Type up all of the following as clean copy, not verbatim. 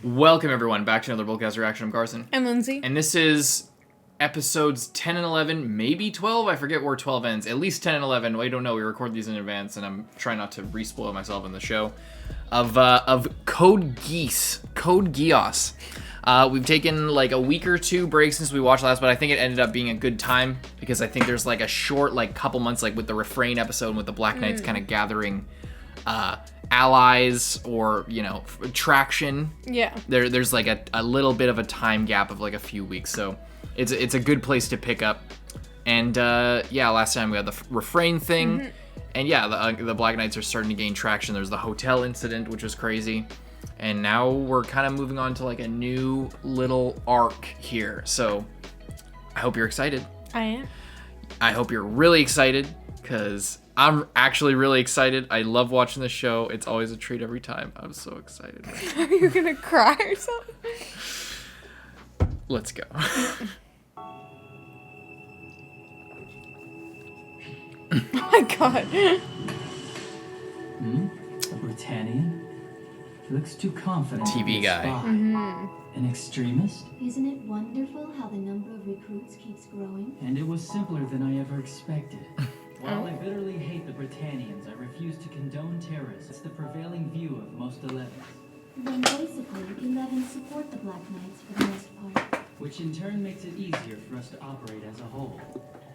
Welcome everyone back to another BOLDcast reaction. I'm Carson. I'm Lindsay. And this is episodes 10 and 11, maybe 12. I forget where 12 ends. At least 10 and 11. I don't know. We record these in advance, and I'm trying not to re-spoil myself in the show. Of Code Geass. Code Geass. We've taken like a week or two break since we watched last, but I think it ended up being a good time because I think there's like a short couple months with the Refrain episode and with the Black Knights kind of gathering allies or traction. Yeah, there's like a little bit of a time gap of like a few weeks, so it's a good place to pick up. And last time we had the Refrain thing, and the Black Knights are starting to gain traction. There's the hotel incident, which was crazy, and now we're kind of moving on to like a new little arc here. So I hope you're excited. I am. I hope you're really excited, because I'm actually really excited. I love watching the show. It's always a treat every time. I'm so excited. Are you gonna cry or something? Let's go. Oh my god. A Britannian? He looks too confident. TV guy. An extremist? Isn't it wonderful how the number of recruits keeps growing? And it was simpler than I ever expected. While I bitterly hate the Britannians, I refuse to condone terrorists. It's the prevailing view of most 11s. Then basically, 11 support the Black Knights for the most part. Which in turn makes it easier for us to operate as a whole.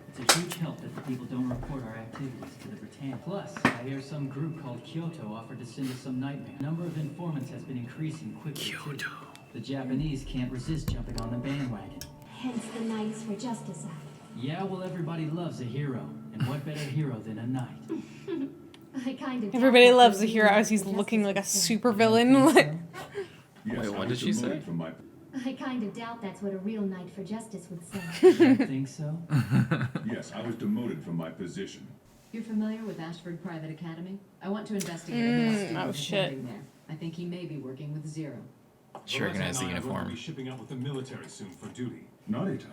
It's a huge help that the people don't report our activities to the Britannians. Plus, I hear some group called Kyoto offered to send us some nightmare. The number of informants has been increasing quickly. Kyoto. The Japanese can't resist jumping on the bandwagon. Hence the Knights for Justice Act. Yeah, well, everybody loves a hero. And what better hero than a knight? I kind of Everybody loves a hero as he's looking like a super villain. Wait, what did she say? I kind of doubt that's what a real Knight for Justice would say. You don't think so? Yes, I was demoted from my position. You're familiar with Ashford Private Academy? I want to investigate a male student oh shit. attending there. I think he may be working with Zero. She recognized the Will uniform. be shipping up with the military soon for duty. NARITA.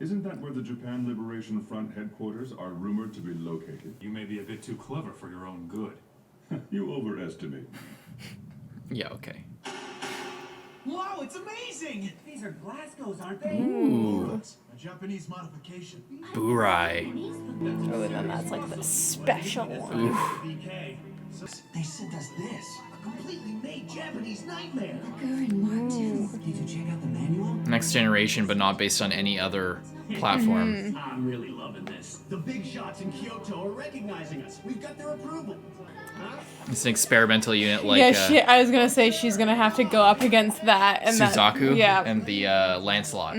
Isn't that where the Japan Liberation Front headquarters are rumored to be located? You may be a bit too clever for your own good. You overestimate me. Yeah, okay. Wow, it's amazing! These are Glasgow's, aren't they? Ooh. A Japanese modification. Burai. Oh, and then that's like the special one. BK. They sent us this. A completely made Japanese nightmare. Did you check out the manual? Next generation, but not based on any other platform. I'm really loving this. The big shots in Kyoto are recognizing us. We've got their approval. It's an experimental unit like I was gonna say she's gonna have to go up against that and Suzaku that, and the Lancelot.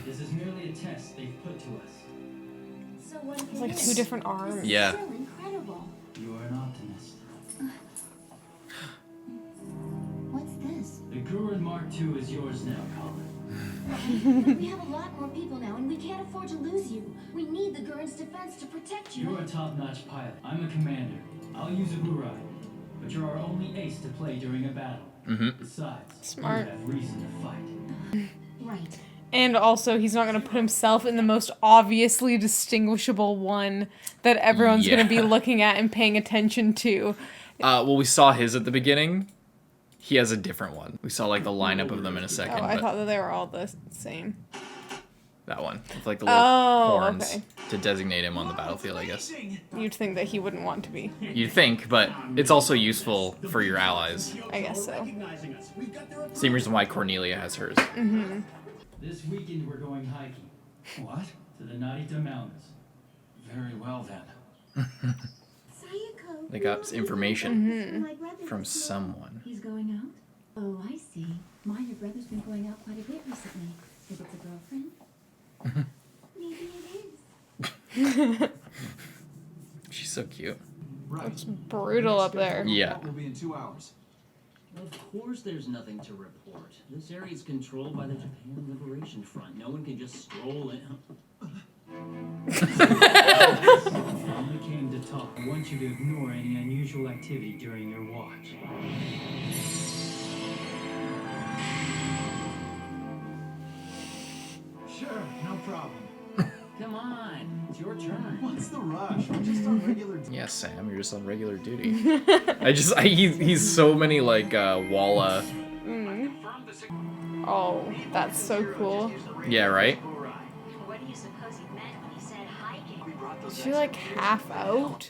This is merely a test they've put to us. So one It's like two different arms. Yeah. Still incredible. You are an optimist. What's this? The Gurren Mark II is yours now, Colin. But we have a lot more people now, and we can't afford to lose you. We need the Gurren's defense to protect you. You're a top-notch pilot. I'm a commander. I'll use a burai. But you're our only ace to play during a battle. Besides, Smart. you have reason to fight. Right. And also, he's not gonna put himself in the most obviously distinguishable one that everyone's gonna be looking at and paying attention to. Well, we saw his at the beginning. He has a different one. We saw like the lineup of them in a second. Oh, I but thought that they were all the same. that one with like the little horns okay. to designate him on the battlefield, I guess. You'd think that he wouldn't want to be. You'd think, but it's also useful for your allies. I guess so. Same reason why Cornelia has hers. This weekend we're going hiking. What? To the Narita Mountains. Very well then. Sayako. They got information My brother from was- someone. He's going out? Oh, I see. Your brother's been going out quite a bit recently. Is it a girlfriend? Maybe it is. She's so cute. It's brutal up there. Yeah. We'll be in 2 hours. Of course there's nothing to report. This area is controlled by the Japan Liberation Front. No one can just stroll in. I only came to talk. I want you to ignore any unusual activity during your watch. Sure, no problem. Come on, it's your turn. What's the rush? We're just on regular Yeah, Sam, you're just on regular duty. He's so many like Walla Oh, that's so cool. Yeah, right? What do you suppose he meant when he said Haikyuu? Is she like half out?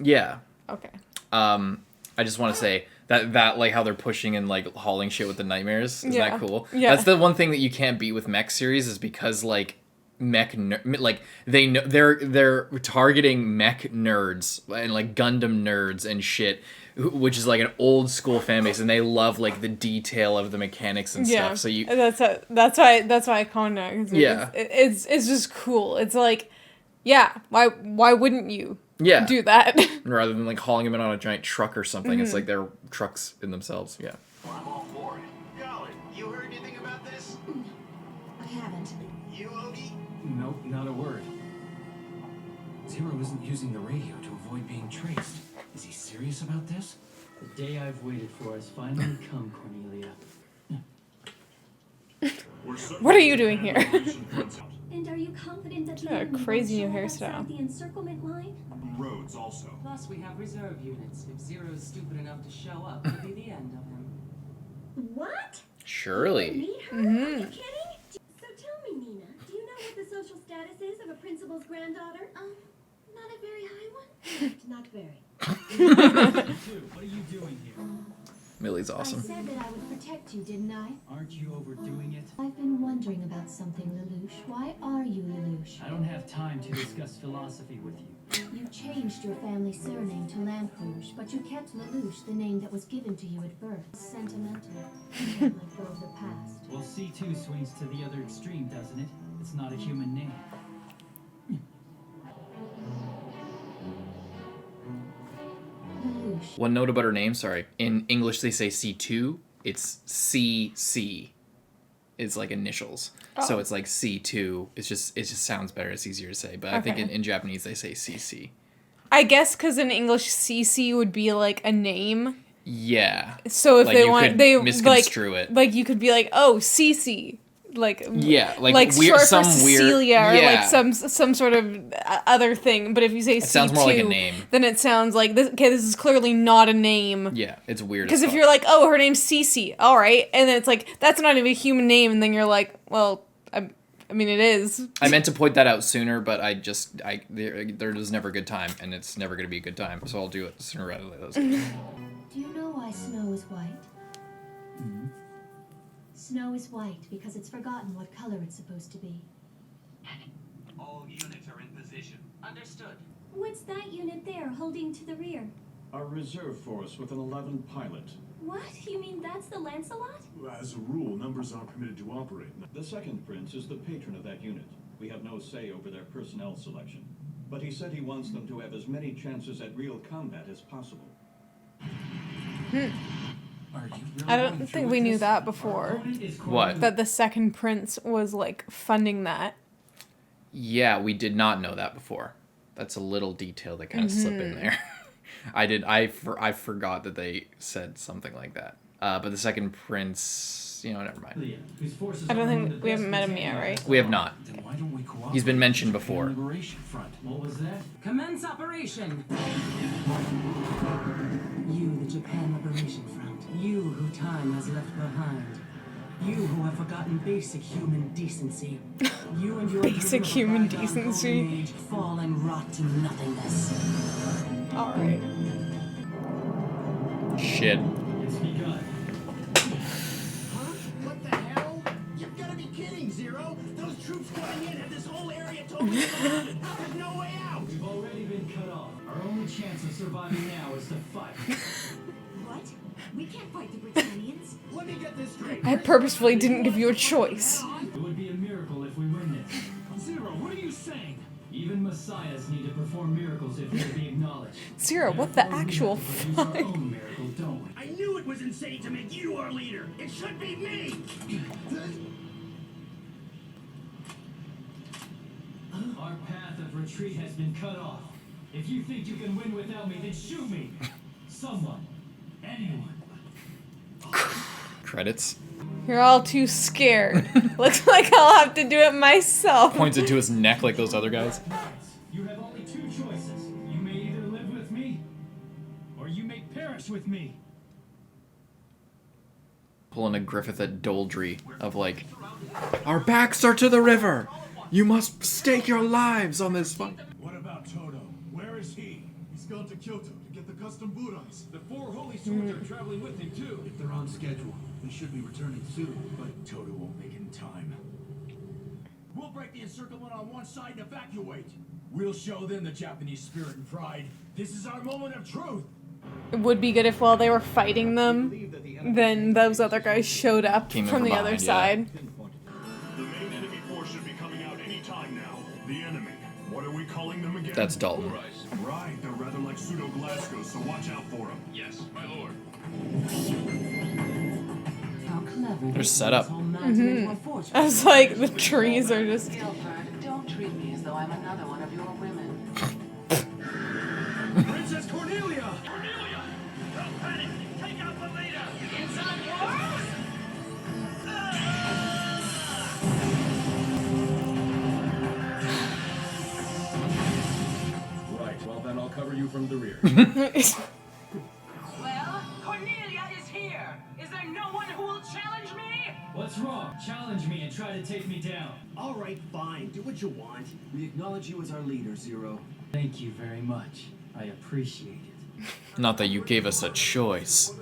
Yeah. Okay. I just want to say that like how they're pushing and like hauling shit with the nightmares. Isn't Yeah. that cool? Yeah. That's the one thing that you can't beat with mech series is because like like they know they're targeting mech nerds and like Gundam nerds and shit, which is like an old school fan base, and they love like the detail of the mechanics and stuff. So you that's why I called it. Yeah. It's just cool. It's like, yeah, why wouldn't you yeah do that? rather than like hauling them in on a giant truck or something. It's like they're trucks in themselves. Yeah. Well, I'm all for it. Colin, you heard anything about this? I haven't. You, Ogie? Nope, not a word. Zero isn't using the radio to avoid being traced. Is he serious about this? The day I've waited for has finally come, Cornelia. What are you doing here? And are you confident that She's got a crazy new hairstyle. the encirclement line? Roads also. Plus, we have reserve units. If Zero's stupid enough to show up, it'll be the end of him. What? Surely. Meet her? Are you kidding? So tell me, Nina, do you know what the social status is of a principal's granddaughter? Not a very high one? Not very. What are you doing here? Millie's awesome. I said that I would protect you, didn't I? Aren't you overdoing it? I've been wondering about something, Lelouch. Why are you Lelouch? I don't have time to discuss philosophy with you. You changed your family surname to Lamperouge, but you kept Lelouch, the name that was given to you at birth. Sentimental. You can't let go of the past. Well, C2 swings to the other extreme, doesn't it? It's not a human name. Lelouch. One note about her name, sorry. In English they say C2, it's CC. It's like initials. So it's like C2. It just sounds better, it's easier to say. But I think in Japanese they say CC. I guess because in English, CC would be like a name. Yeah. So if Like, they you want, could they misconstrue it. Like you could be like, oh, CC. Like Yeah, like short some for weird- Cecilia or yeah. like some sort of other thing. But if you say It C2, sounds more like a name. then it sounds like this. Okay, this is clearly not a name. Yeah, it's weird. Because if you're like, oh, her name's Cece, all right, and then it's like that's not even a human name, and then you're like, well, I mean, it is. I meant to point that out sooner, but there was never a good time, and it's never going to be a good time, so I'll do it sooner rather than later. Do you know why snow is white? Snow is white because it's forgotten what color it's supposed to be. All units are in position. Understood. What's that unit there holding to the rear? Our reserve force with an 11 pilot. What? You mean that's the Lancelot? As a rule, numbers aren't permitted to operate. The second prince is the patron of that unit. We have no say over their personnel selection. But he said he wants them to have as many chances at real combat as possible. Are you really I going don't through think with we knew this? that Our before. opponent is What? That the second prince was like funding that. Yeah, we did not know that before. That's a little detail that kind of slipped in there. I forgot that they said something like that. But the second prince, never mind. Cornelia, whose forces I don't are among think the we haven't best met him yet, contained. right? We have not. Then why don't we cooperate He's been mentioned with the before. Liberation Front? What was that? Commence operation! You, the Japan Liberation Front. You who time has left behind. You who have forgotten basic human decency. You and your Basic dream of a human bygone decency. golden age fall and rot to nothingness. All right. Shit. It's begun. Huh? What the hell? You've got to be kidding, Zero! Those troops coming in have this whole area totally surrounded! There's no way out! We've already been cut off. Our only chance of surviving now is to fight. What? We can't fight the Britannians. Let me get this straight. I purposefully didn't give you a choice. It would be a miracle if we win this. Zero, what are you saying? Even messiahs need to perform miracles if they're to be acknowledged. Zero, what the Therefore, we actual have to produce our fuck? own miracle, don't we? I knew it was insane to make you our leader! It should be me! Our path of retreat has been cut off. If you think you can win without me, then shoot me! Someone. Anyone. Credits. You're all too scared. Looks like I'll have to do it myself. Pointed to his neck like those other guys. You have only two choices. You may either live with me, or you may perish with me. pulling a Griffith at Doldry of like, our backs are to the river. You must stake your lives on this fight. What about Toto? Where is he? He's gone to Kyoto to get the custom burais. The 4 holy swords are traveling with him too. If they're on schedule, they should be returning soon. But Toto won't make it in time. We'll break the encirclement on one side and evacuate. We'll show them the Japanese spirit and pride. This is our moment of truth. It would be good if while they were fighting them, then those other guys showed up Came from from the behind, other yeah. side. The main enemy force should be coming out any time now. The enemy. What are we calling them again? That's Dalton. Right, they're rather like pseudo-Glasgow, so watch out for them. Yes, my lord. How clever. They're set up. I was like, the trees are just... Gilbert, don't treat me as though I'm another one of your women. Princess Cornelia! Cornelia! Don't panic! Take out the leader! Inside wars! Right, well then I'll cover you from the rear. Well, Cornelia is here! Is there no one who will challenge me? What's wrong? Challenge me and try to take me down. All right, fine. Do what you want. We acknowledge you as our leader, Zero. Thank you very much. I appreciate it. Not that you gave us a choice.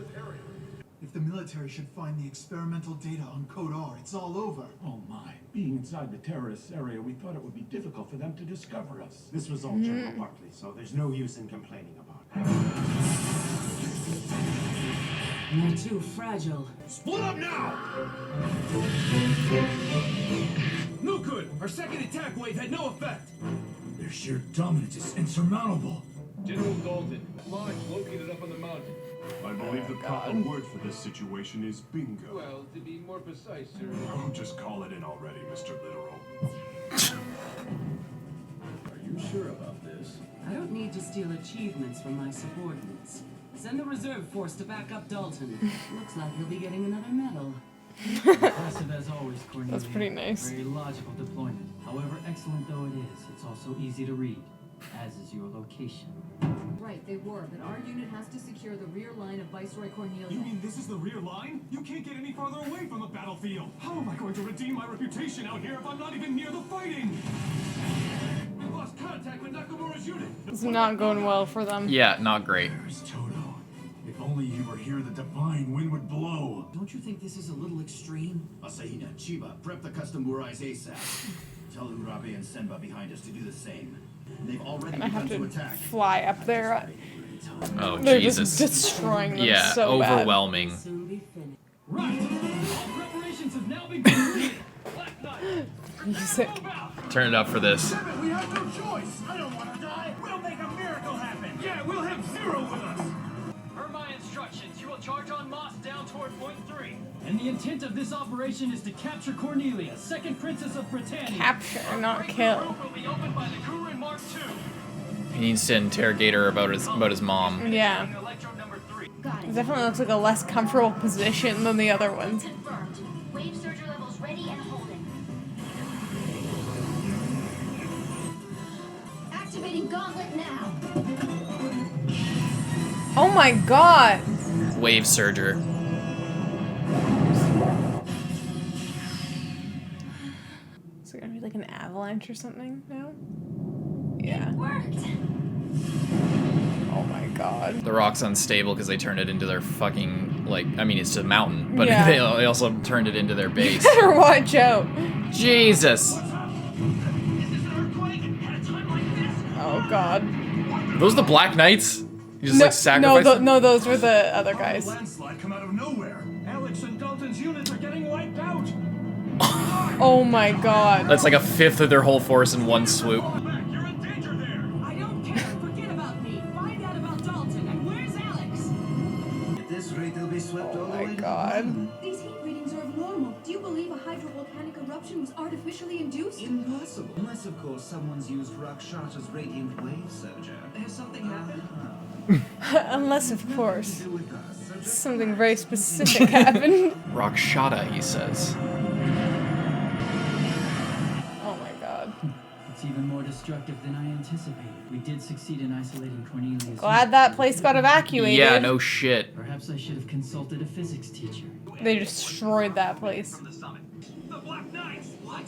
If the military should find the experimental data on Code R, it's all over. Oh my. Being inside the terrorist area, we thought it would be difficult for them to discover us. This was all General Barkley, so there's no use in complaining about it. You're too fragile. Split up now! No good! Our second attack wave had no effect! Their sheer dominance is insurmountable. General Dalton, launch located up on the mountain. I believe the proper word for this situation is bingo. Well, to be more precise, sir. Oh, just call it in already, Mr. Literal. Are you sure about this? I don't need to steal achievements from my subordinates. Send the reserve force to back up Dalton. Looks like he'll be getting another medal. Impressive as always, Cornelia. That's pretty nice. Very logical deployment. However excellent though it is, it's also easy to read, as is your location. Right, they were, but our unit has to secure the rear line of Viceroy Cornelia. You mean this is the rear line? You can't get any farther away from the battlefield. How am I going to redeem my reputation out here if I'm not even near the fighting? We lost contact with Nakamura's unit. It's not going well for them. Yeah, not great. There's Toto. If only he were here, the divine wind would blow. Don't you think this is a little extreme? Asahina, Chiba, prep the custom burais ASAP. Tell Urabe and Senba behind us to do the same. They've already I have begun to to attack. fly up there. Oh, They're Jesus. just destroying them Yeah, so bad. overwhelming. Soon be finished. Right! All preparations have now been completed! Black Knight! Music. Turn it up for this. Damn it, we have no choice! I don't want to die! We'll make a miracle happen! Yeah, we'll have Zero with us! Per my instructions, you will charge en masse down toward point 3. And the intent of this operation is to capture Cornelia, second princess of Britannia. Capture, Our not breaking kill. route will be opened by the Gurren Mark II. He needs to interrogate her about his mom. Yeah. Electrode number 3. It definitely looks like a less comfortable position than the other ones. Confirmed. Wave surger levels ready and holding. Activating gauntlet now. Oh my god! Wave surger. Is it gonna be like an avalanche or something now? Yeah. Worked. Oh my god. The rock's unstable because they turned it into their fucking, like, I mean, it's a mountain, but Yeah. they also turned it into their base. Better watch out. Jesus! Oh god. Are those the Black Knights? You just, like, sacrifice them? No, those were the other guys. Landslide come out of nowhere. Alex and Dalton's units are getting wiped out. Oh my god. That's like a fifth of their whole force in one swoop. You're in danger there. I don't care. Forget about me. Find out about Dalton. And where's Alex? At this rate, they'll be swept Oh my god. These heat readings are abnormal. Do you believe a hydrovolcanic eruption was artificially induced? Impossible. Unless, of course, someone's used Rakshata's radiant wave surger. Has something happened? Unless, of course, Do with us. something very specific happened. Rakshata, he says. Oh my god. It's even more destructive than I anticipated. We did succeed in isolating Cornelia's Glad that place got evacuated. Yeah, no shit. Perhaps I should have consulted a physics teacher. They destroyed that place. From the summit. The Black Knights! What?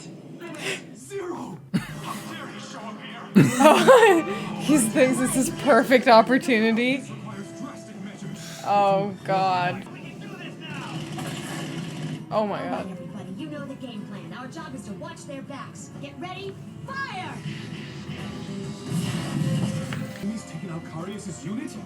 Zero! How dare he show up here? He thinks this is perfect opportunity. Requires drastic measures. Oh god. Oh my All right, god. everybody, you know the game plan. Our job is to watch their backs. Get ready, fire! He's taken out Carius' unit? If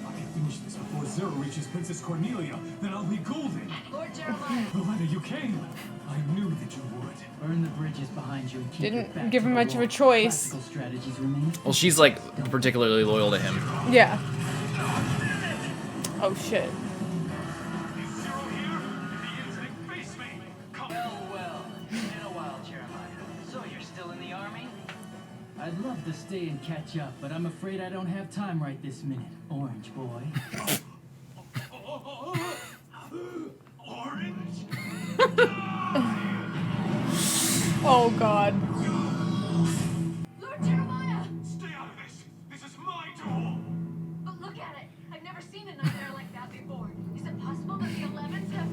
I can finish this before Zero reaches Princess Cornelia, then I'll be golden. Lord Jeremiah. Loretta, you came. I knew that you would. Burn the bridges behind you and keep your Didn't back give to him the much of a wall. choice. Practical strategies remain. Well, she's like particularly loyal to him. Yeah. Oh shit. Is Zero here? If he is, then face me. Come. Well, it's been a while, Jeremiah. So you're still in the army? I'd love to stay and catch up, but I'm afraid I don't have time right this minute, Orange Boy. Orange? Oh god. Lord Jeremiah! Stay out of this. This is my duel. But look at it. I've never seen a nightmare like that before. Is it possible that the 11s have...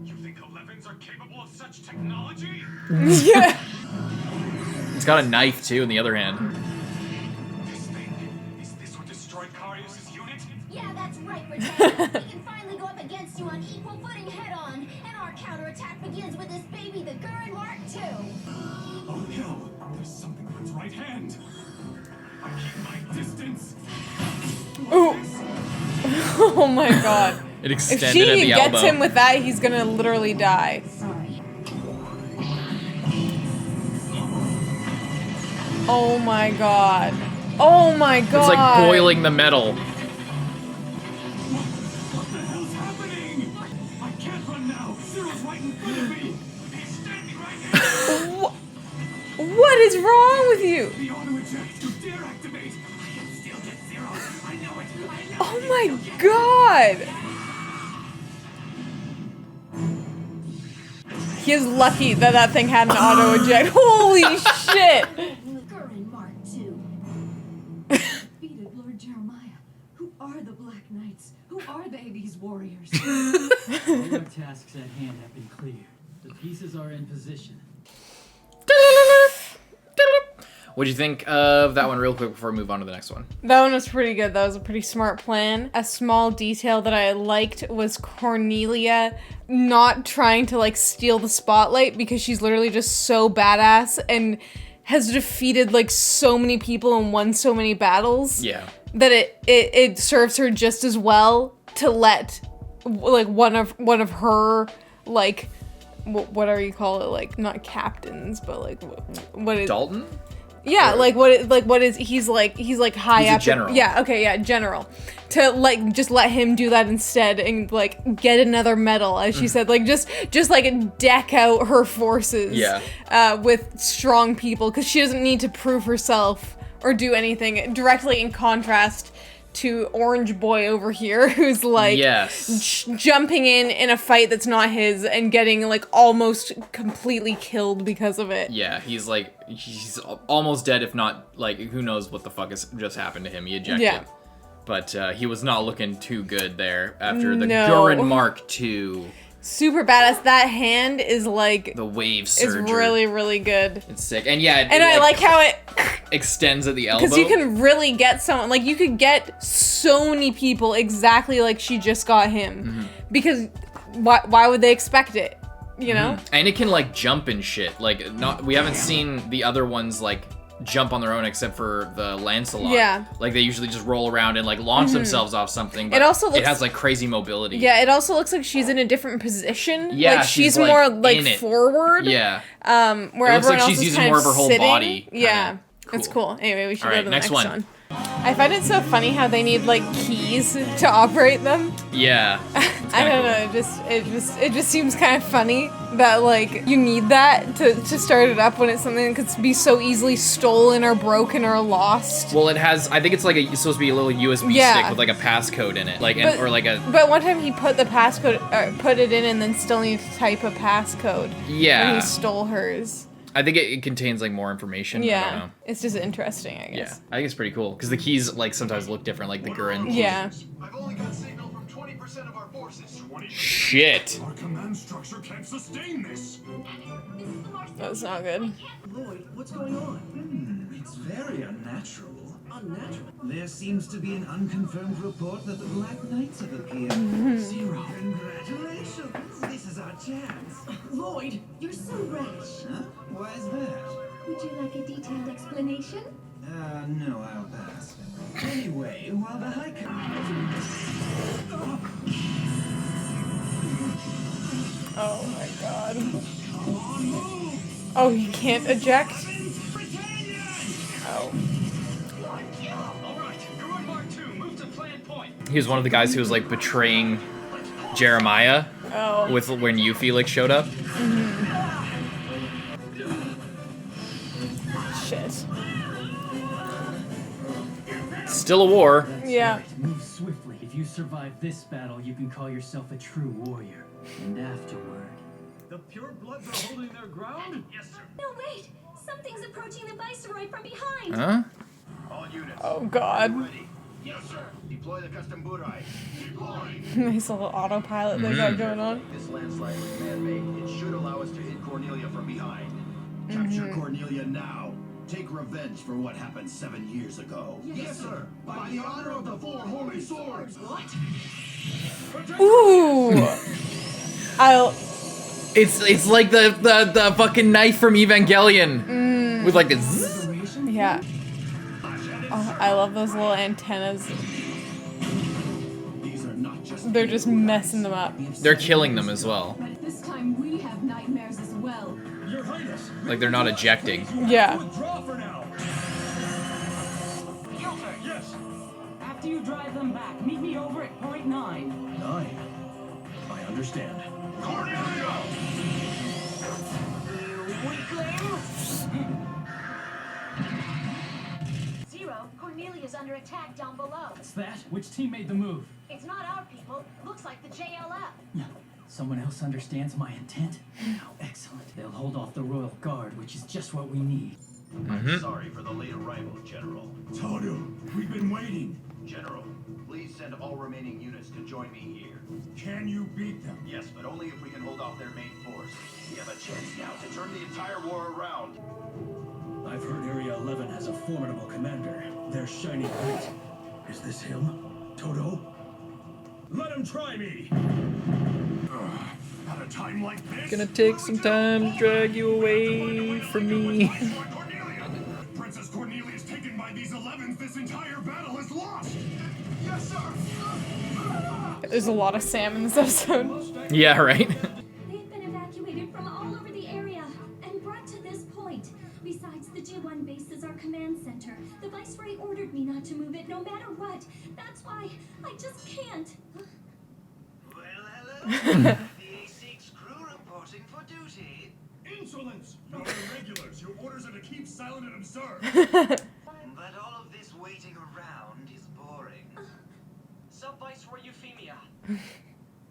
You think 11s are capable of such technology? Yeah. It's got a knife too in the other hand. This thing, is this what destroyed Carius' unit? Yeah, that's right, Britannia. We can finally go up against you on equal footing head-on. And our counterattack begins with this baby, the Gurren Mark II. Oh no, there's something on its right hand. I keep my distance. Ooh. Oh my god. It If extended at she the gets elbow. him with that, he's gonna literally die. Sorry. Oh my god. Oh my god. It's like boiling the metal. What the hell's happening? I can't run now. Zero's right in front of me. He's standing right here. What is wrong with you? The auto eject. You dare activate. I can still get Zero. I know it. I know Oh it. my god. He is lucky that that thing had an auto eject. Holy shit. Gurren Mark II. Defeated Lord Jeremiah. Who are the Black Knights? Who are they, these warriors? All our tasks at hand have been cleared. The pieces are in position. What'd you think of that one real quick before we move on to the next one? That one was pretty good. That was a pretty smart plan. A small detail that I liked was Cornelia not trying to like steal the spotlight because she's literally just so badass and has defeated like so many people and won so many battles. Yeah. That it serves her just as well to let like one of her like whatever you call it, like not captains but like what is Dalton? Yeah, like what is he's like high He's a up. general. Yeah, okay, yeah, general. To like just let him do that instead and like get another medal, as she said, like just like deck out her forces. Yeah. With strong people because she doesn't need to prove herself or do anything. Directly in contrast to Orange Boy over here, who's like jumping in a fight that's not his and getting like almost completely killed because of it. Yeah, he's almost dead, if not like who knows what the fuck has just happened to him. He ejected. Yeah. But he was not looking too good there after the No. Gurren Mark II. Super badass. That hand is like The wave is surger. really, really good. It's sick. And yeah, And I like how it extends at the elbow. because you can really get someone like you could get so many people exactly like she just got him. Because why would they expect it? You know? And it can like jump and shit. Like we haven't seen the other ones like jump on their own except for the Lancelot. Yeah. Like they usually just roll around and like launch themselves off something. But It also looks- it has like crazy mobility. Yeah, it also looks like she's in a different position. Yeah, like she's, more like, like in it. forward. Yeah. Where It looks everyone like else she's is using kind more of her whole sitting. body. Yeah. Kinda It's cool. Anyway, we should All go right, to the next next one. I find it so funny how they need like keys to operate them. Yeah. I don't know. It just seems kind of funny that like you need that to start it up when it's something that could be so easily stolen or broken or lost. Well, it has. I think it's like it's supposed to be a little USB Yeah. stick with like a passcode in it, like But- or like a. But one time he put the passcode, put it in, and then still needed to type a passcode. Yeah. When he stole hers. I think it contains like more information. I don't Yeah. know. It's just interesting, I Yeah, guess. I think it's pretty cool because the keys like sometimes look different, like the Gurren. Yeah. I've only got signal from 20% of our forces. Shit. Our command structure can't sustain this. That's not good. Lloyd, what's going on? It's very unnatural. Unnatural? There seems to be an unconfirmed report that the Black Knights have appeared. Zero. Congratulations. This is our chance. Lloyd, you're so rash. Huh? Why is that? Would you like a detailed explanation? No, I'll pass. Anyway, while the Haikyuu... Oh my god. Oh, he can't eject? Oh. He was one of the guys who was like betraying Jeremiah with when Yuffie like showed up. Shit. Still a war. Yeah. Move swiftly. If you survive this battle, you can call yourself a true warrior. And afterward... The pure bloods are holding their ground? Yes, sir. No, wait! Something's approaching the Viceroy from behind! Huh? All units. Oh god. Ready? Yes, sir. Deploy the custom burai. Deploy. Nice little autopilot they got going on. This landslide was man-made. It should allow us to hit Cornelia from behind. Capture Cornelia now. Take revenge for what happened 7 years ago. Yes, sir. By the honor of the 4 holy swords. What? Ooh. It's like the fucking knife from Evangelion with like a zzz. Yeah. Oh, I love those little antennas. These are not just They're just messing them up. They're killing them as well. This time we have nightmares as well. Your Highness. Like they're not ejecting. Yeah. Withdraw for now. Yes. After you drive them back, meet me over at point 9. 9. I understand. Cornelia! Zero, Cornelia's under attack down below. What's that? Which team made the move? It's not our people. Looks like the JLF. Someone else understands my intent? Excellent. They'll hold off the Royal Guard, which is just what we need. I'm sorry for the late arrival, General. Todo, we've been waiting. General, please send all remaining units to join me here. Can you beat them? Yes, but only if we can hold off their main force. We have a chance now to turn the entire war around. I've heard Area 11 has a formidable commander. They're shining bright. Is this him? Todo? Let him try me! At a time like this, Gonna take some time to drag you away from me. Princess Cornelia is taken by these 11s. This entire battle is lost. Yes, sir. There's a lot of Sam in this episode. Yeah, right. They've been evacuated from all over the area and brought to this point. Besides, the G1 base is our command center. The Viceroy ordered me not to move it no matter what. That's why I just can't. Well, hello. The A6 crew reporting for duty. Insolence! Not irregulars. Your orders are to keep silent and observe. But all of this waiting around is boring. Sub-Viceroy Euphemia,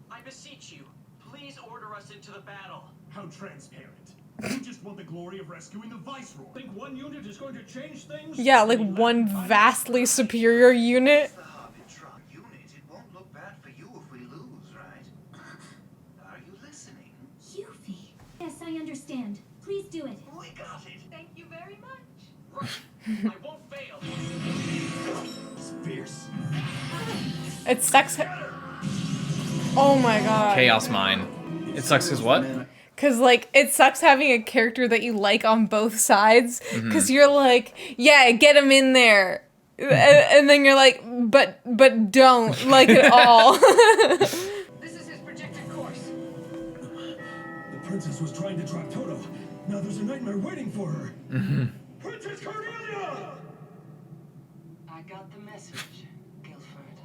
I beseech you, please order us into the battle. How transparent. You just want the glory of rescuing the Viceroy. Think one unit is going to change things? Yeah, like one vastly superior unit. The Arbitron unit, it won't look bad for you if we lose, right? Are you listening? Yuffie. Yes, I understand. Please do it. We got it. Thank you very much. I won't fail. It's fierce. It sucks. Oh my god. Chaos Mine. It sucks because what? Cause like it sucks having a character that you like on both sides. Cause you're like, yeah, get him in there, and then you're like, but don't like at all. This is his projected course. The princess was trying to trap Toto. Now there's a nightmare waiting for her. Princess Cornelia! I got the message, Guilford.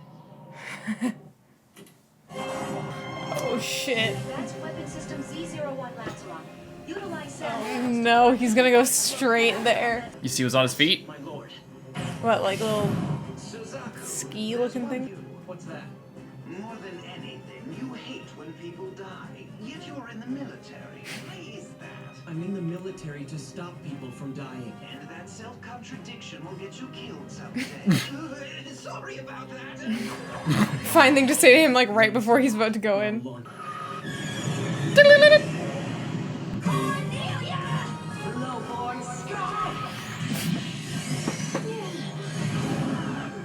Oh shit. That's weapon system Z01 Lateron. Utilize No, he's gonna go straight there. You see what's on his feet? My lord. What, like little Suzaku. ski looking thing? What's that? More than anything, you hate when people die. Yet you're in the military. Why is that? I'm in the military to stop people from dying. And that self-contradiction will get you killed someday. Sorry about that. Fine thing to say to him, like, right before he's about to go in. Hello, boys.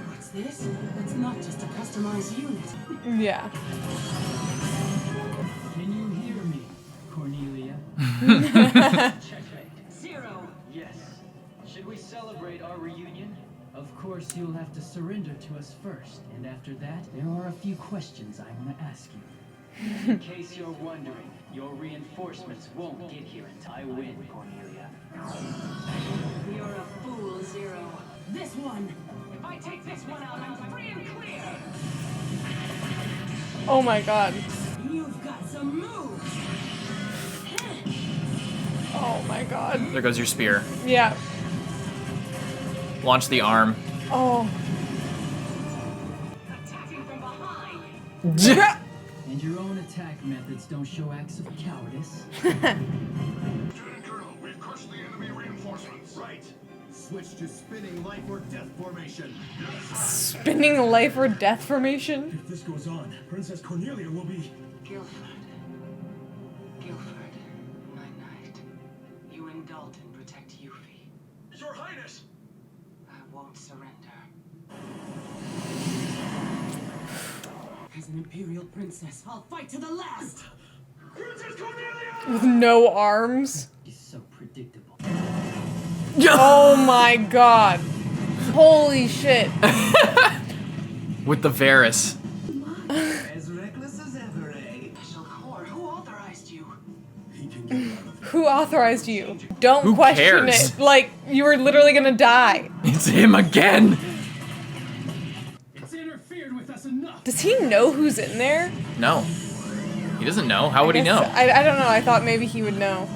What's this? It's not just a customized unit. Yeah. Can you hear me, Cornelia? Checkmate. Zero. Yes. Should we celebrate our reunion? Of course, you'll have to surrender to us first, and after that, there are a few questions I want to ask you. In case you're wondering, your reinforcements won't get here until I win, Cornelia. You're a fool, Zero. This one. If I take this one out, I'm free and clear. Oh my god. You've got some moves. Oh my god. There goes your spear. Yeah. Launch the arm. Oh. Attacking from behind. And your own attack methods don't show acts of cowardice. Lieutenant Colonel, we've crushed the enemy reinforcements. Right. Switch to spinning life or death formation. Spinning life or death formation? If this goes on, Princess Cornelia will be... Guilford. Guilford. My knight. You and Dalton protect Yuffie. Your Highness! I won't surrender. As an Imperial princess, I'll fight to the last! Princess Cornelia! With no arms? It's so predictable. Oh my god. Holy shit. With the Varus. As reckless as ever, eh? Special Corps, who authorized you? He can get out of Who authorized you? Don't Who question cares? it. Like, you were literally gonna die. It's him again. It's interfered with us enough. Does he know who's in there? No. He doesn't know. How would he I guess- know? I don't know. I thought maybe he would know.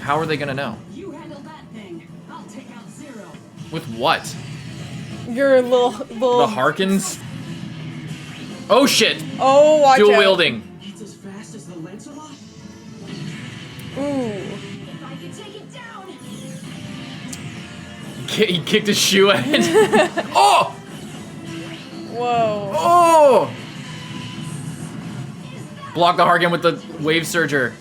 How are they gonna know? You handle that thing. I'll take out Zero. With what? Your little... The Harkins? Oh shit! Oh, watch Dual out. wielding. It's as fast as the Lancelot? Ooh. If I could take it down. He kicked his shoe at it. Oh! Whoa. Oh! Block the Harkin with the wave surger.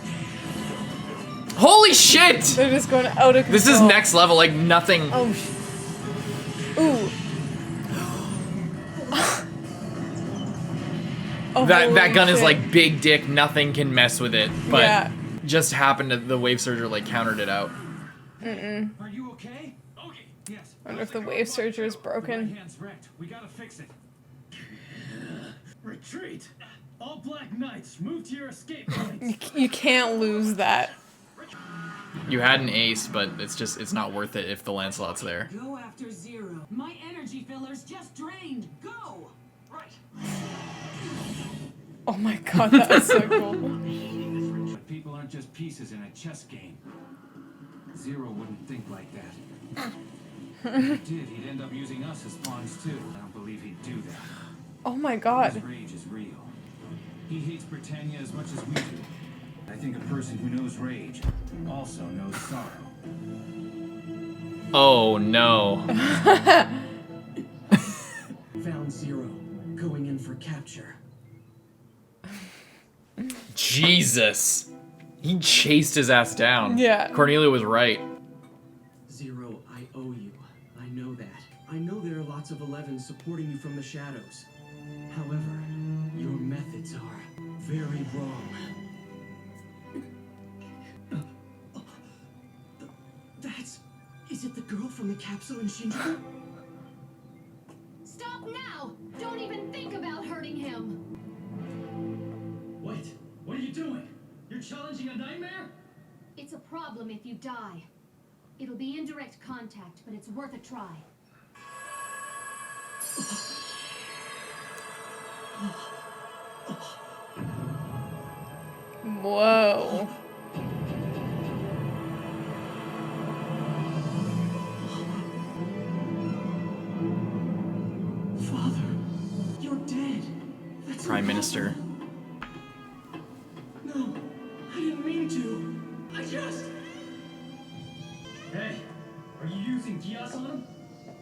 Holy shit! They're just going out of control. This is next level, like nothing. Oh, ooh. Oh, that gun is shit. like big dick, nothing can mess with it. But Yeah. just happened to the wave surger like countered it out. Are you okay? Okay. Yes. I wonder if the wave surger is My broken. hand's wrecked. We gotta fix it. Retreat. All Black Knights, move to your escape points. You can't lose that. You had an ace, but it's not worth it if the Lancelot's there. Go after Zero. My energy filler's just drained. Go! Right. Oh my god, that was so cool. But people aren't just pieces in a chess game. Zero wouldn't think like that. If he did, he'd end up using us as pawns too. I don't believe he'd do that. Oh my god. His rage is real. He hates Britannia as much as we do. I think a person who knows rage also knows sorrow. Oh no. Found Zero. Going in for capture. Jesus. He chased his ass down. Yeah. Cornelia was right. Zero, I owe you. I know that. I know there are lots of 11s supporting you from the shadows. However, your methods are very wrong. That's... Is it the girl from the capsule in Shinjuku? Stop now! Don't even think about hurting him! Wait, what are you doing? You're challenging a nightmare? It's a problem if you die. It'll be indirect contact, but it's worth a try. Whoa. Father, you're dead. That's Prime impossible. Minister. No, I didn't mean to. I just... Hey, are you using Geass on him?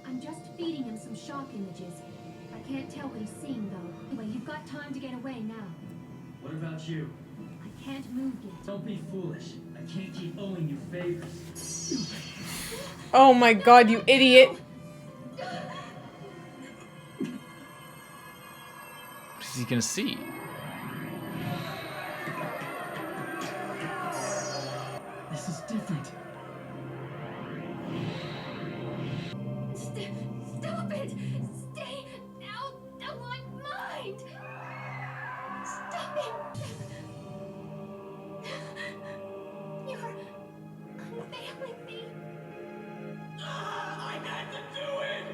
I'm just feeding him some shock images. I can't tell what he's seeing, though. Anyway, you've got time to get away now. What about you? I can't move yet. Don't be foolish. I can't keep owing you favors. Oh my god, you idiot. What is he gonna see? This is different. Stop it! Stay out of my mind! Stop it! You're unveiling me. I had to do it!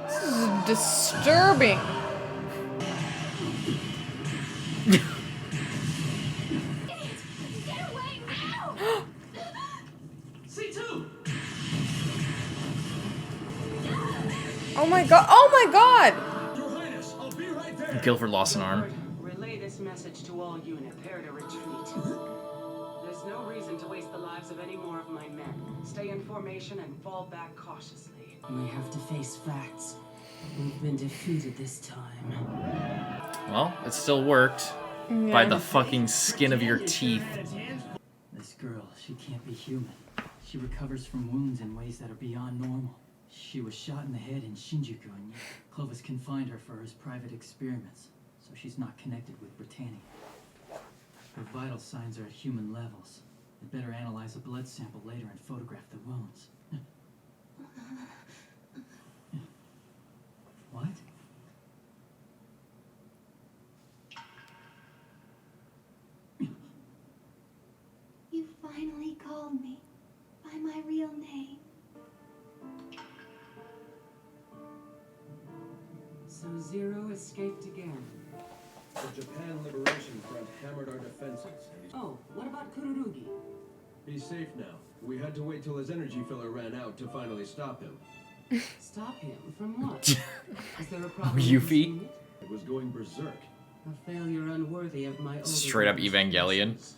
This is disturbing. Get away now! C2! Oh my god. Oh my god. Your Highness, I'll be right there. Guilford lost an arm. Relay this message to all unit. Prepare to retreat. There's no reason to waste the lives of any more of my men. Stay in formation and fall back cautiously. We have to face facts. We've been defeated this time. Well, it still worked. Yeah. By the fucking skin of your teeth. This girl, she can't be human. She recovers from wounds in ways that are beyond normal. She was shot in the head in Shinjuku, and yet Clovis confined her for his private experiments, so she's not connected with Britannia. Her vital signs are at human levels. I'd better analyze a blood sample later and photograph the wounds. What? You finally called me by my real name. So Zero escaped again. The Japan Liberation Front hammered our defenses. Oh, what about Kururugi? He's safe now. We had to wait till his energy filler ran out to finally stop him. Stop him from what? Is there a problem? Yuffie? with it? It was going berserk. A failure unworthy of my older Straight up brother's Evangelion. forces.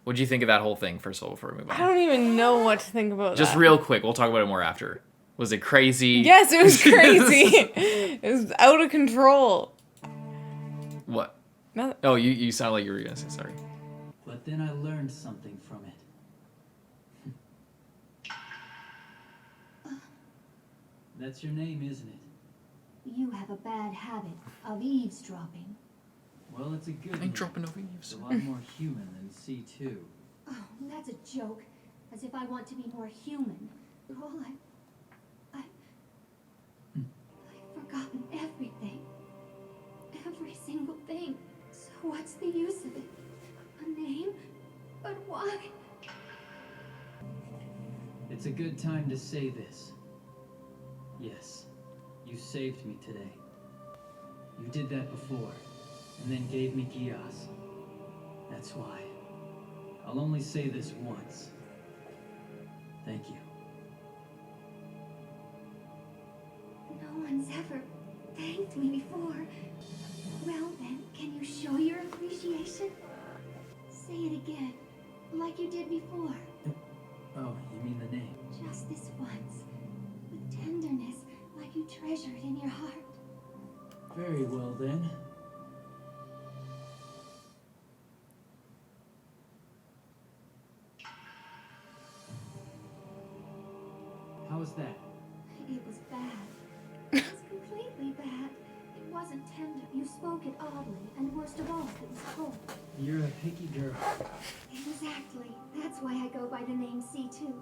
What'd you think of that whole thing, first of all, before we move I on? don't even know what to think about Just that. real quick, we'll talk about it more after. Was it crazy? Yes, it was crazy. It was out of control. What? Nothing. Oh, you sound like you were gonna say sorry. But then I learned something from it. That's your name, isn't it? You have a bad habit of eavesdropping. Well, it's a good I'm name. dropping over It's eaves. a lot more human than C2. Oh, that's a joke. As if I want to be more human. All I've forgotten everything. Every single thing. So what's the use of it? A name? But why? It's a good time to say this. Yes, you saved me today. You did that before, and then gave me Geass. That's why. I'll only say this once. Thank you. No one's ever thanked me before. Well then, can you show your appreciation? Say it again, like you did before. Oh, you mean the name? Just this once. With tenderness, like you treasure it in your heart. Very well then. How was that? It was bad. It was completely bad. It wasn't tender. You spoke it oddly, and worst of all, it was cold. You're a picky girl. Exactly. That's why I go by the name C2.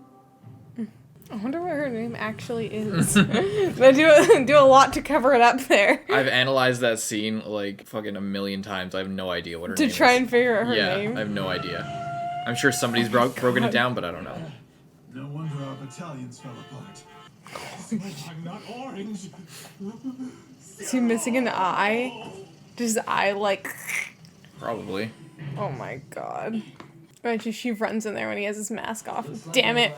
I wonder what her name actually is. They do a lot to cover it up there. I've analyzed that scene like fucking a million times. I have no idea what her name is. To try and figure out her name. Yeah, I have no idea. I'm sure somebody's broken it down, but I don't know. No wonder our battalions fell apart. I'm not orange. Is he missing an eye? Does his eye like... Probably. Oh my god. Imagine she runs in there when he has his mask off. Damn it.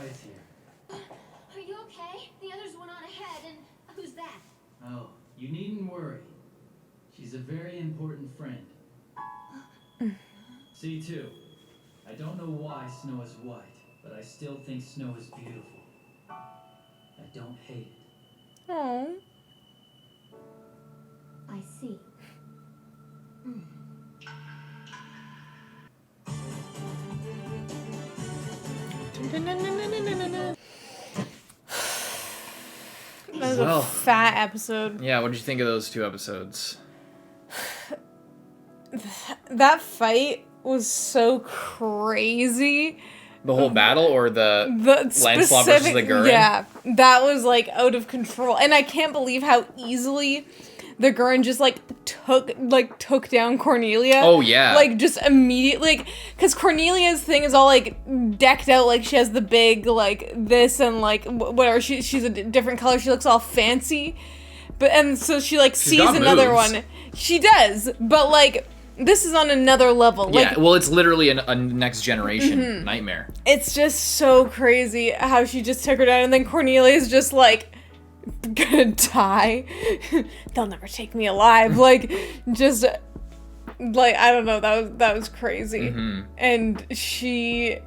Are you okay? The others went on ahead, and who's You needn't worry. She's a very important friend. See, too. I don't know why snow is white, but I still think snow is beautiful. I don't hate it. Oh. I see. That was a fat episode. Yeah, what did you think of those 2 episodes? That fight was so crazy. The whole battle, or the Lancelot versus the Gurren? Yeah, that was like out of control, and I can't believe how easily the Gurren just took down Cornelia. Oh yeah, like just immediately, like, because Cornelia's thing is all like decked out, like she has the big like this and like whatever. She's a different color. She looks all fancy, and so she like sees another one. She does, but like. This is on another level. Yeah, like, well, it's literally a next generation nightmare. It's just so crazy how she just took her down, and then Cornelia's just like, gonna die. They'll never take me alive. Like, just, like, I don't know. That was crazy. And she...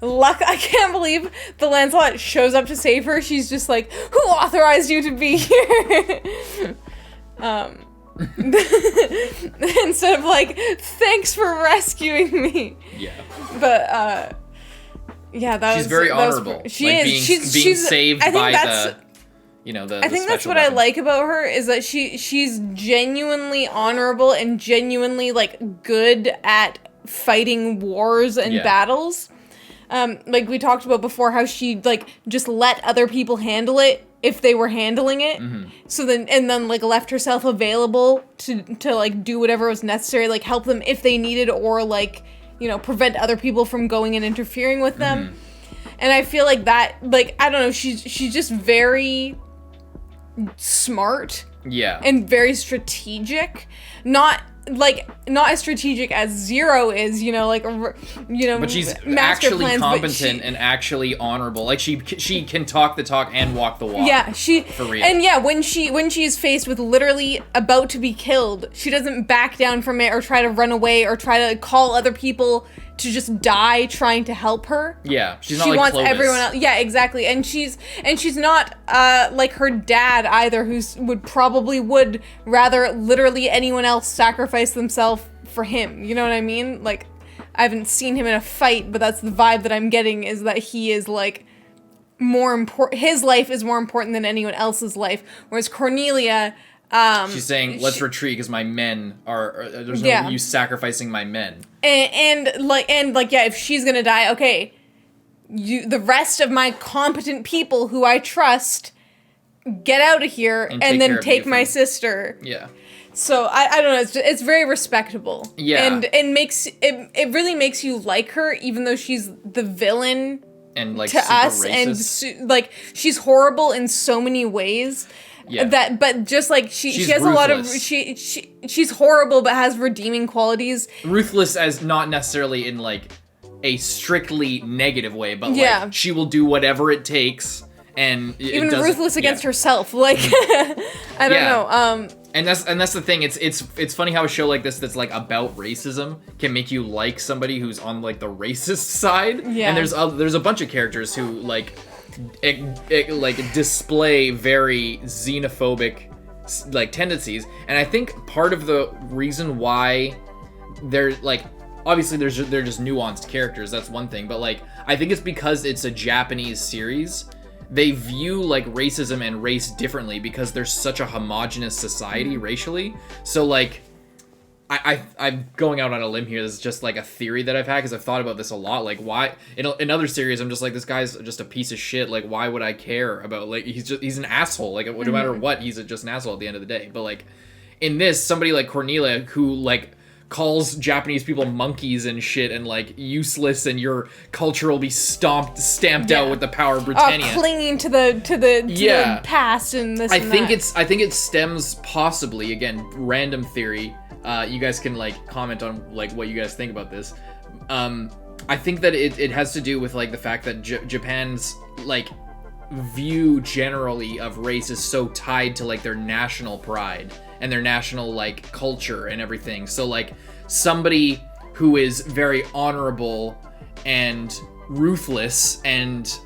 I can't believe the Lancelot shows up to save her. She's just like, who authorized you to be here? Instead of like, thanks for rescuing me. Yeah. But yeah, that she's was very honorable. She like is. Being She's saved by the. I think that's what I like about her is that she's genuinely honorable and genuinely like good at fighting wars and battles. Like we talked about before, how she like just let other people handle it if they were handling it. So then like left herself available to like do whatever was necessary, like help them if they needed, or like, you know, prevent other people from going and interfering with them. And I feel like that, like, I don't know, she's just very smart. Yeah. And very strategic. Not as strategic as Zero is, you know, like, you know, but she's master actually plans, competent and actually honorable. Like she can talk the talk and walk the walk. Yeah, for real. And yeah, when she is faced with literally about to be killed, she doesn't back down from it or try to run away or try to call other people to just die trying to help her. Yeah, she wants Clovis. Everyone else. Yeah, exactly. And she's not like her dad either, who would rather literally anyone else sacrifice themselves for him. You know what I mean? Like, I haven't seen him in a fight, but that's the vibe that I'm getting, is that he is like more important. His life is more important than anyone else's life. Whereas Cornelia, she's saying, let's retreat because my men are there's no use sacrificing my men. And yeah, if she's gonna die, okay, the rest of my competent people who I trust, get out of here and then take my sister. Yeah. So I don't know, it's very respectable. Yeah. And it really makes you like her, even though she's the villain and like to us, racist. and like she's horrible in so many ways. Yeah. But just like she has ruthless. A lot of she's horrible but has redeeming qualities. Ruthless as not necessarily in like a strictly negative way, but like she will do whatever it takes, and even ruthless against herself. Like I don't know. And that's the thing. It's funny how a show like this that's like about racism can make you like somebody who's on like the racist side. Yeah. And there's a bunch of characters who like display very xenophobic like tendencies, and I think part of the reason why they're like, obviously they're just nuanced characters, that's one thing, but like I think it's because it's a Japanese series, they view like racism and race differently because there's such a homogenous society racially. So like I'm going out on a limb here. This is just like a theory that I've had because I've thought about this a lot. Like, why in other series I'm just like, this guy's just a piece of shit. Like, why would I care about, like, he's an asshole. Like, no matter what, he's just an asshole at the end of the day. But like in this, somebody like Cornelia, who like calls Japanese people monkeys and shit, and like useless, and your culture will be stamped out with the power of Britannia. Clinging to the past and this. I think it stems, possibly, again, random theory. You guys can like comment on like what you guys think about this. I think that it has to do with like the fact that Japan's like view generally of race is so tied to like their national pride and their national like culture and everything. So like somebody who is very honorable and ruthless and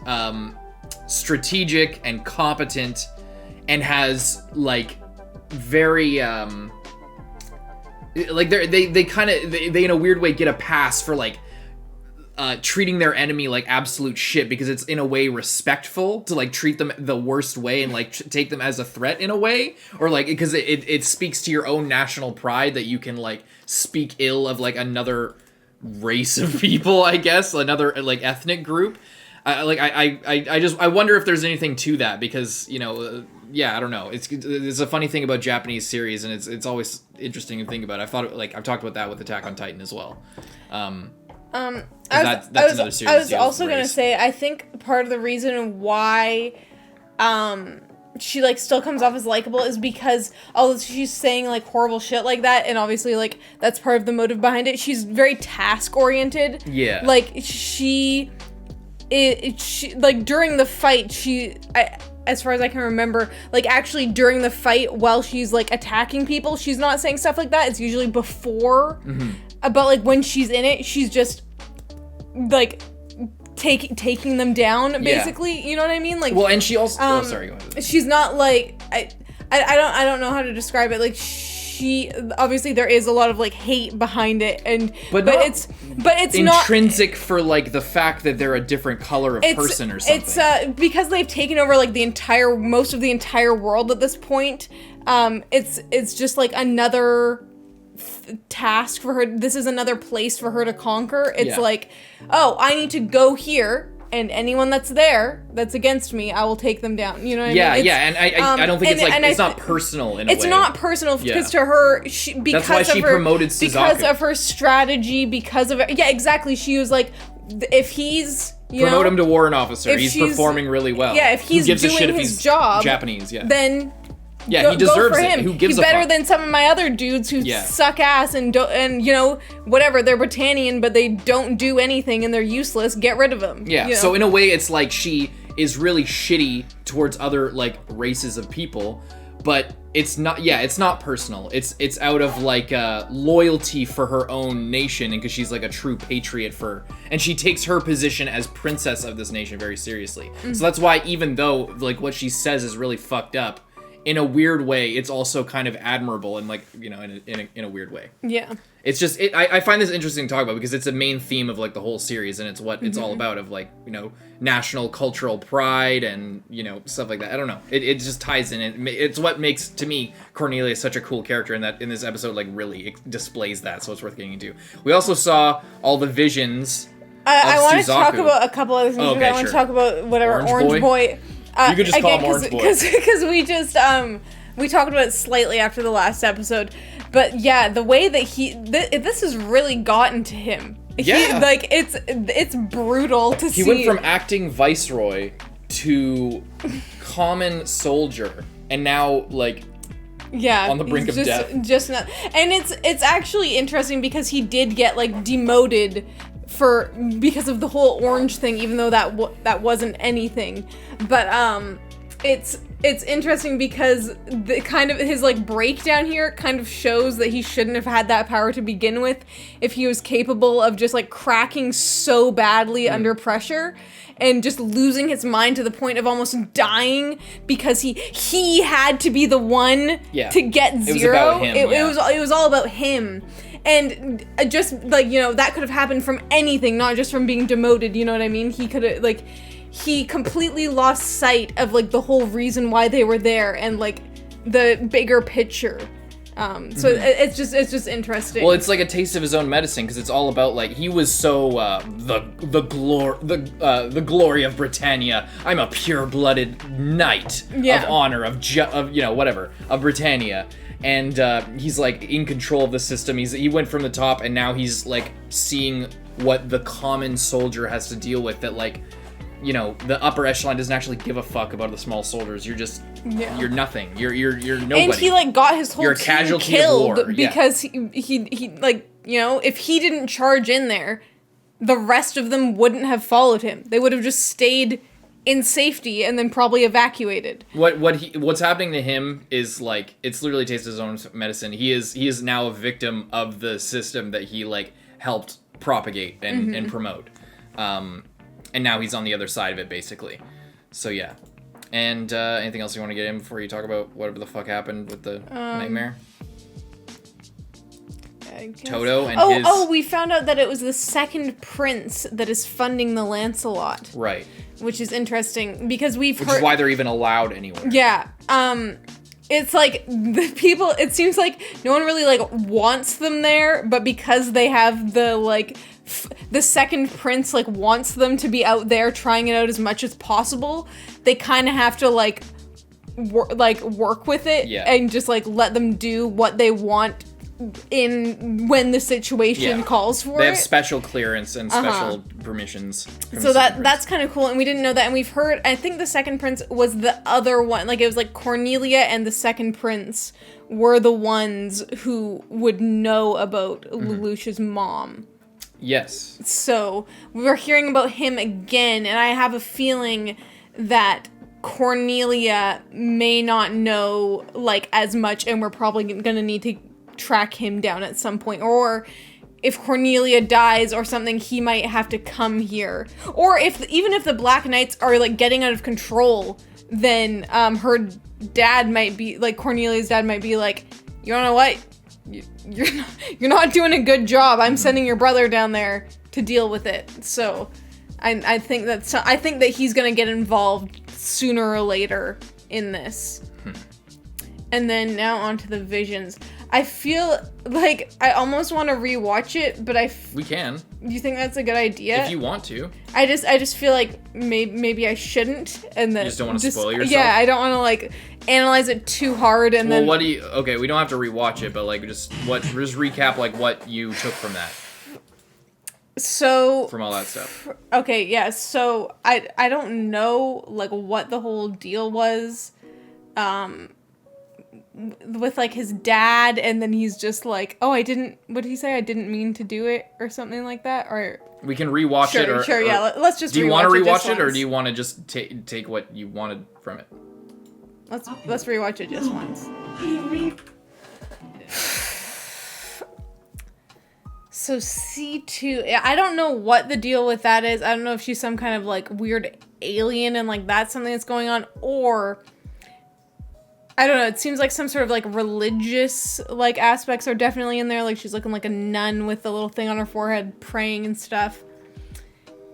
strategic and competent and has like very like they kind of they in a weird way get a pass for like treating their enemy like absolute shit because it's in a way respectful to like treat them the worst way and like take them as a threat in a way, or like because it speaks to your own national pride that you can like speak ill of like another race of people, I guess, another like ethnic group. I wonder if there's anything to that because I don't know. It's a funny thing about Japanese series, and it's always interesting to think about. I've talked about that with Attack on Titan as well. That's another series. I was also gonna say, I think part of the reason why she like still comes off as likable is because although she's saying like horrible shit like that, and obviously like that's part of the motive behind it, she's very task oriented. Yeah. Like she like during the fight, as far as I can remember, like actually during the fight while she's like attacking people, she's not saying stuff like that. It's usually before. Mm-hmm. But like when she's in it, she's just like taking them down basically. You know what I mean? Like, well, and she also sorry, go ahead. She's not like I don't know how to describe it. Like she obviously there is a lot of like hate behind it, and but it's intrinsic for like the fact that they're a different color of person or something. It's because they've taken over like most of the entire world at this point. It's just like another task for her. This is another place for her to conquer. It's like, oh, I need to go here, and anyone that's there that's against me, I will take them down. You know what I mean? And I don't think it's not personal in a way. It's not personal because to her, that's why she promoted Suzaku. Because of her strategy, because of exactly. She was like, if he's promote him to warrant officer, he's performing really well. Yeah, if he's doing his job, Japanese, then. Yeah, he deserves it. Who gives a fuck? He's better than some of my other dudes who suck ass and whatever. They're Britannian, but they don't do anything and they're useless. Get rid of them. Yeah. So in a way, it's like she is really shitty towards other like races of people, but it's not. Yeah, it's not personal. It's out of like loyalty for her own nation, and because she's like a true patriot and she takes her position as princess of this nation very seriously. Mm-hmm. So that's why even though like what she says is really fucked up, in a weird way, it's also kind of admirable and like, in a weird way. Yeah. It's just, I find this interesting to talk about because it's a main theme of like the whole series, and it's what it's all about of like, national cultural pride and, stuff like that. I don't know. It just ties in. It's what makes, to me, Cornelia such a cool character, and that in this episode, like really displays that. So it's worth getting into. We also saw all the visions. I want to talk about a couple other things. I want to talk about whatever Orange Boy. You could just call him Orange Boy. Because we just, we talked about it slightly after the last episode. But yeah, the way that this has really gotten to him. Yeah. It's brutal to see. He went from acting Viceroy to common soldier. And now, like, on the brink of death. Just not. And it's actually interesting because he did get, like, demoted because of the whole orange thing, even though that wasn't anything. But it's interesting because the kind of his like breakdown here kind of shows that he shouldn't have had that power to begin with if he was capable of just like cracking so badly under pressure and just losing his mind to the point of almost dying because he had to be the one to get zero. It was about him, it was all about him. And just, like, that could have happened from anything, not just from being demoted, you know what I mean? He could have, like, he completely lost sight of, like, the whole reason why they were there and, like, the bigger picture. So it's just interesting. Well, it's like a taste of his own medicine, because it's all about, like, he was so, the glory of Britannia. I'm a pure-blooded knight of honor, of Britannia. And he's like in control of the system. He went from the top, and now he's like seeing what the common soldier has to deal with. That like, the upper echelon doesn't actually give a fuck about the small soldiers. You're just you're nothing. You're nobody. And he like got his whole you're a team casualty killed of war. because he like if he didn't charge in there, the rest of them wouldn't have followed him. They would have just stayed in safety and then probably evacuated. What's happening to him is like it's literally tastes his own medicine. He is now a victim of the system that he like helped propagate and promote. And now he's on the other side of it basically. So yeah. And anything else you want to get in before you talk about whatever the fuck happened with the nightmare? Toto and his... Oh, we found out that it was the second prince that is funding the Lancelot. Right. Which is interesting, because Which is why they're even allowed anywhere. Yeah. It's like, the people... It seems like no one really, like, wants them there, but because they have the, like... the second prince, like, wants them to be out there trying it out as much as possible, they kind of have to, like, work with it and just, like, let them do what they want when the situation calls for it. They have special clearance and special permissions. So that's kind of cool, and we didn't know that. And we've heard, I think the second prince was the other one. Like, it was like Cornelia and the second prince were the ones who would know about Lelouch's mom. Yes. So we're hearing about him again, and I have a feeling that Cornelia may not know, like, as much, and we're probably gonna need to track him down at some point. Or if Cornelia dies or something, he might have to come here. Or even if the Black Knights are, like, getting out of control, then her dad might be, like, Cornelia's dad might be like, you know what? You're not doing a good job. I'm sending your brother down there to deal with it. So I think that he's gonna get involved sooner or later in this. And then now onto the visions. I feel like I almost want to rewatch it, but we can. You think that's a good idea? If you want to. I just feel like maybe I shouldn't, and then you just don't want to spoil yourself. Yeah, I don't want to like analyze it too hard, and then. Well, what do you? Okay, we don't have to rewatch it, but like just recap like what you took from that. So. From all that stuff. Okay, yeah. So I don't know like what the whole deal was. With like his dad, and then he's just like, oh, what did he say? I didn't mean to do it, or something like that. Or we can rewatch it. Sure, yeah. Let's just. Do you want to rewatch it, or do you want to just take what you wanted from it? Let's rewatch it just once. So C2, I don't know what the deal with that is. I don't know if she's some kind of like weird alien, and like that's something that's going on, or. I don't know, it seems like some sort of, like, religious, like, aspects are definitely in there. Like, she's looking like a nun with the little thing on her forehead, praying and stuff.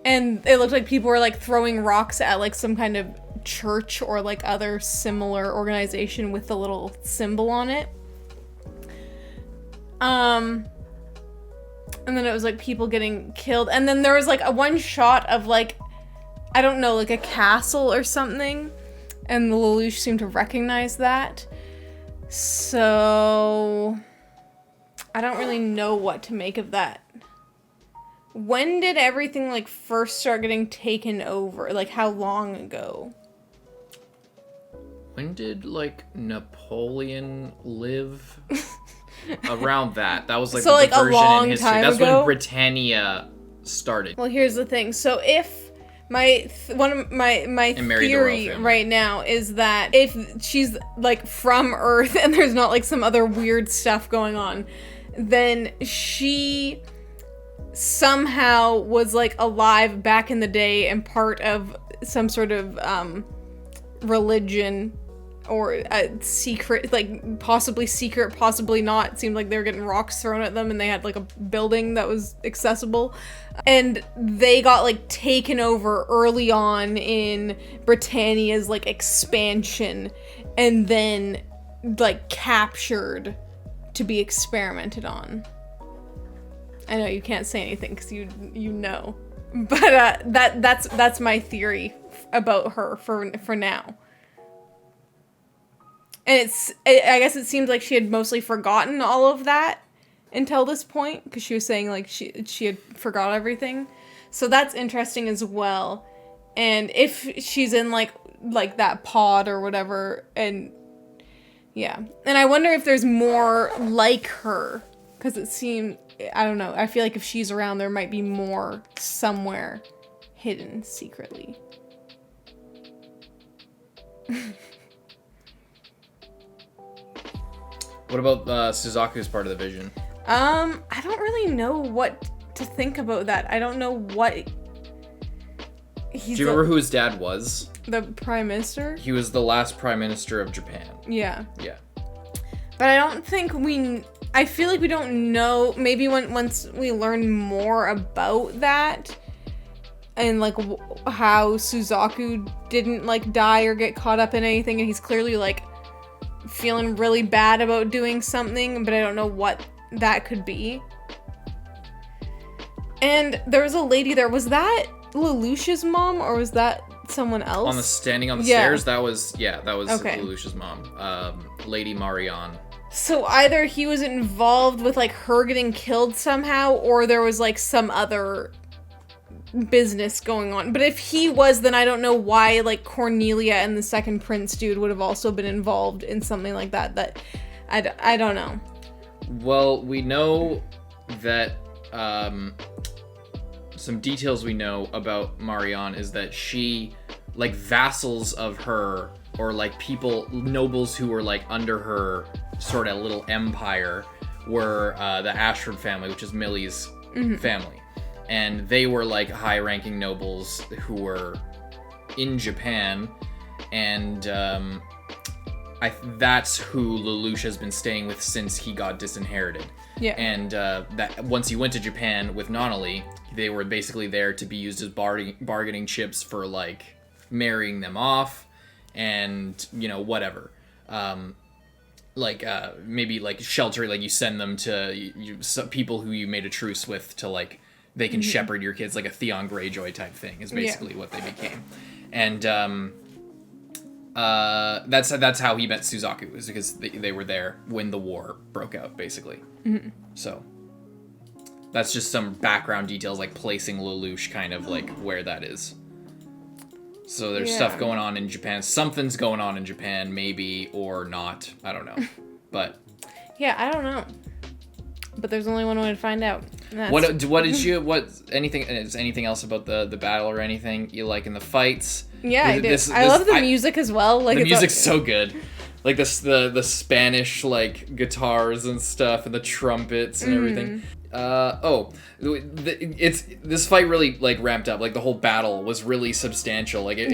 And it looked like people were, like, throwing rocks at, like, some kind of church or, like, other similar organization with the little symbol on it. And then it was, like, people getting killed. And then there was, like, one shot of, like, I don't know, like, a castle or something. And the lelouch seemed to recognize that. So I don't really know what to make of that. When did everything like first start getting taken over? Like how long ago? When did like Napoleon live? Around that. That was like so, the like, version a long in history. time That's ago? when Britannia started. Well, here's the thing. So if my theory right now is that if she's like from Earth and there's not like some other weird stuff going on, then she somehow was like alive back in the day and part of some sort of religion or a secret, like possibly secret, possibly not. It seemed like they were getting rocks thrown at them and they had like a building that was accessible. And they got like taken over early on in Britannia's like expansion and then like captured to be experimented on. I know you can't say anything because you know, but that's my theory about her for now. And I guess it seems like she had mostly forgotten all of that until this point, because she was saying like she had forgot everything. So that's interesting as well. And if she's in like that pod or whatever, and yeah. And I wonder if there's more like her, because it seemed, I don't know, I feel like if she's around there might be more somewhere hidden secretly. What about Suzaku's part of the vision? I don't really know what to think about that. I don't know what... Do you remember who his dad was? The Prime Minister? He was the last Prime Minister of Japan. Yeah. Yeah. But I don't think I feel like we don't know, maybe once we learn more about that, and like how Suzaku didn't like die or get caught up in anything, and he's clearly like feeling really bad about doing something, but I don't know what that could be. And there was a lady there, was that Lelouch's mom, or was that someone else? Standing on the stairs, that was okay. Lelouch's mom, Lady Marianne. So either he was involved with like her getting killed somehow, or there was like some other business going on. But if he was, then I don't know why like Cornelia and the second prince dude would have also been involved in something like that. That I don't know. Well, we know that some details we know about Marianne is that she, like, vassals of her, or like people, nobles who were like under her sort of little empire, were the Ashford family, which is Millie's family. And they were like high-ranking nobles who were in Japan, and that's who Lelouch has been staying with since he got disinherited. Yeah. And that once he went to Japan with Nonali, they were basically there to be used as bargaining chips for like marrying them off, and whatever. Maybe like shelter, like you send them to people who you made a truce with to like they can shepherd your kids, like a Theon Greyjoy type thing is basically what they became. And that's how he met Suzaku, is because they were there when the war broke out, basically. So that's just some background details, like placing Lelouch kind of like where that is. So there's stuff going on in Japan. Something's going on in Japan, maybe, or not. I don't know. But yeah, I don't know. But there's only one way to find out. Anything else about the battle or anything you like in the fights? Yeah, I did. I love the music as well. Like, the music's so good. Like the Spanish like guitars and stuff, and the trumpets and everything. This fight really like ramped up. Like the whole battle was really substantial. Like it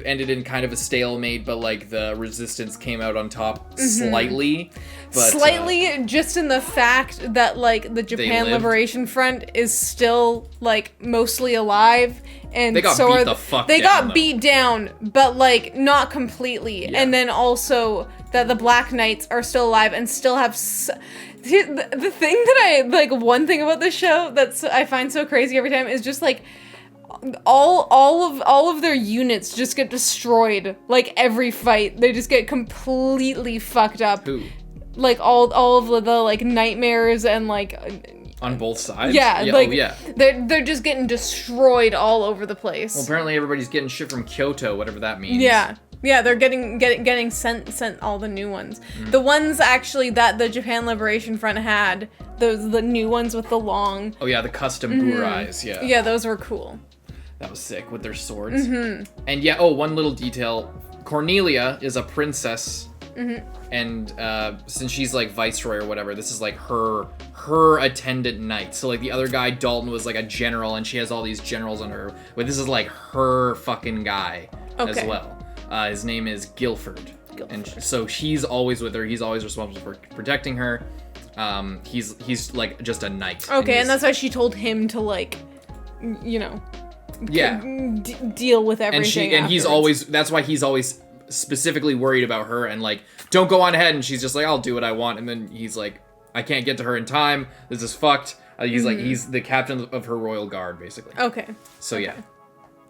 ended in kind of a stalemate, but like the resistance came out on top slightly. But, just in the fact that like the Japan Liberation Front is still like mostly alive, and they got beat down, but like not completely. Yeah. And then also that the Black Knights are still alive and still have. The thing that I like, one thing about this show I find so crazy every time is just like all of their units just get destroyed. Like every fight, they just get completely fucked up. Who? Like all of the like nightmares and like on both sides. Yeah, they're just getting destroyed all over the place. Well, apparently everybody's getting shit from Kyoto, whatever that means. Yeah, they're getting sent all the new ones. The ones actually that the Japan Liberation Front had, the new ones with the long. Oh yeah, the custom burais. Yeah. Yeah, those were cool. That was sick with their swords. And yeah, one little detail: Cornelia is a princess. And since she's like viceroy or whatever, this is like her attendant knight. So like the other guy, Dalton, was like a general, and she has all these generals under her. But this is like her fucking guy as well. His name is Guilford. And so he's always with her. He's always responsible for protecting her. He's like just a knight. Okay, and that's why she told him to like, deal with everything. And he's always. That's why he's always specifically worried about her and like, don't go on ahead. And she's just like, I'll do what I want. And then he's like, I can't get to her in time. This is fucked. He's like, he's the captain of her royal guard, basically. Okay. So yeah.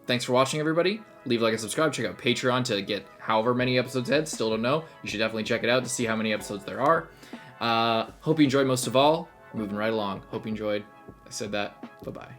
Thanks for watching, everybody. Leave a like and subscribe. Check out Patreon to get however many episodes ahead. Still don't know. You should definitely check it out to see how many episodes there are. Hope you enjoyed most of all. Moving right along. Hope you enjoyed. I said that. Bye-bye.